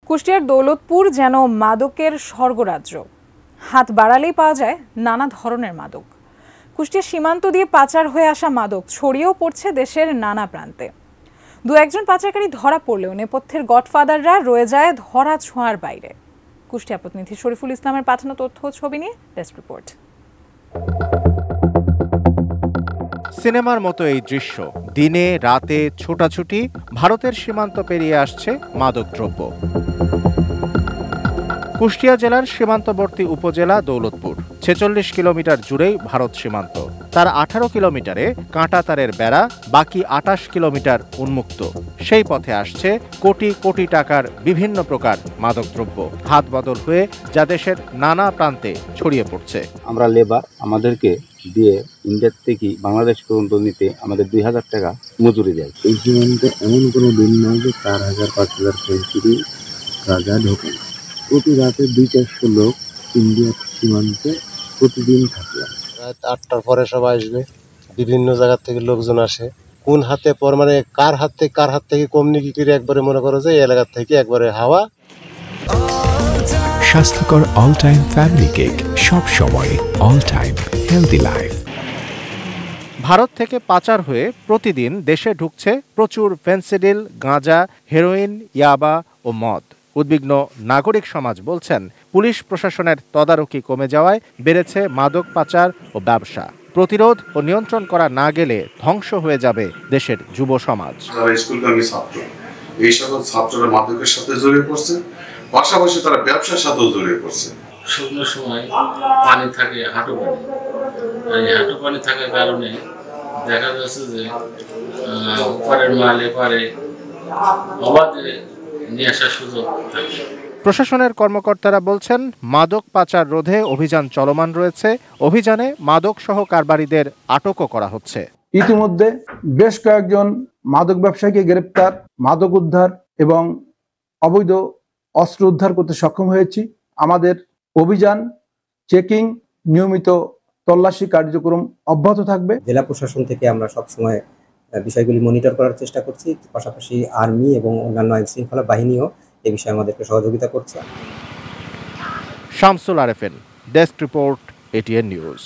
কুষ্টিয়ার দৌলতপুর যেন মাদকের স্বর্গরাজ্য। হাত বাড়ালেই পাওয়া যায় নানা ধরনের মাদক। কুষ্টিয়া সীমান্ত দিয়ে পাচার হয়ে আসা মাদক ছড়িয়েও পড়ছে দেশের নানা প্রান্তে। দু একজন পাচারকারী ধরা পড়লেও নেপথ্যের গডফাদাররা রয়ে যায় ধরা ছোঁয়ার বাইরে। কুষ্টিয়া প্রতিনিধি শরীফুল ইসলামের পাঠানো তথ্য ছবি নিয়ে ডেস্ক রিপোর্ট। সিনেমার মতো এই দৃশ্য, দিনে রাতে ছোটাছুটি, ভারতের সীমান্ত পেরিয়ে আসছে মাদকদ্রব্য। কুষ্টিয়া জেলার সীমান্তবর্তী উপজেলা দৌলতপুর ৪৬ কিলোমিটার জুড়েই ভারত সীমান্ত। তার ১৮ কিলোমিটারে কাঁটাতারের বেড়া, বাকি ২৮ কিলোমিটার উন্মুক্ত। সেই পথে আসছে কোটি কোটি টাকার বিভিন্ন প্রকার মাদকদ্রব্য, হাত বদল হয়ে যা দেশের নানা প্রান্তে ছড়িয়ে পড়ছে। আমরা লেবার, আমাদেরকে দিয়ে ইন্ডিয়া থেকে বাংলাদেশ পর্যন্ত নিতে আমাদের ২,০০০ টাকা মজুরি দেয়। এই সীমান্তে এমন কোনো দিন নয় যে ৪,০০০-৫,০০০ সেঞ্চুরি গাঁজা ঢোকে। প্রতি রাতে ২-৪০০ লোক ইন্ডিয়ার সীমান্তে প্রতিদিন থাকে। রাত ৮টার পরে সবাই আসবে, বিভিন্ন জায়গা থেকে লোকজন আসে। কোন হাতে পর মানে কার হাত থেকে কম নিকি করে একবারে মনে করো যে এই এলাকা থেকে একবারে হাওয়া। স্বাস্থ্যকর অল টাইম ফ্যামিলি কেক, সব সময় all time healthy life. Bharat থেকে পাচার হয়ে প্রতিদিন দেশে ঢুকছে প্রচুর ফেন্সিডিল, গাঁজা, হেরোইন, ইয়াবা ও মদ। উদ্বিগ্ন নাগরিক সমাজ বলছেন, পুলিশ প্রশাসনের তদারকি কমে যাওয়ায় বেড়েছে মাদক পাচার ও ব্যবসা। প্রতিরোধ ও নিয়ন্ত্রণ করা না গেলে ধ্বংস হয়ে যাবে দেশের যুব সমাজ। স্কুলগামী ছাত্র, এই সকল ছাত্ররা মাদকের সাথে জড়িয়ে পড়ছে, পাশাপাশি তারা ব্যবসার সাথেও জড়িয়ে পড়ছে। শুকনো সময় পানি থাকে, হাঁটু পানি। আর এই হাঁটু পানি থাকার কারণে দেখা যাচ্ছে যে ওপারের মাল এপারে অবাধে নিয়ে আসার সুযোগ থাকে। প্রশাসনের কর্মকর্তারা বলছেন, মাদক পাচার রোধে অভিযান চলমান রয়েছে। অভিযানে মাদক সহ কারবারিদের আটকও করা হচ্ছে। ইতিমধ্যে বেশ কয়েকজন মাদক ব্যবসায়ীকে গ্রেপ্তার, মাদক উদ্ধার এবং অবৈধ অস্ত্র উদ্ধার করতে সক্ষম হয়েছি। আমাদের অভিযান, চেকিং, নিয়মিত তল্লাশি কার্যক্রম অব্যাহত থাকবে। জেলা প্রশাসন থেকে আমরা সবসময় বিষয়গুলি মনিটর করার চেষ্টা করছি। পাশাপাশি আর্মি এবং অন্যান্য আইন শৃঙ্খলা বাহিনীও এই বিষয়ে আমাদেরকে সহযোগিতা করছে। Shamsul Arefin, desk report, ATN news.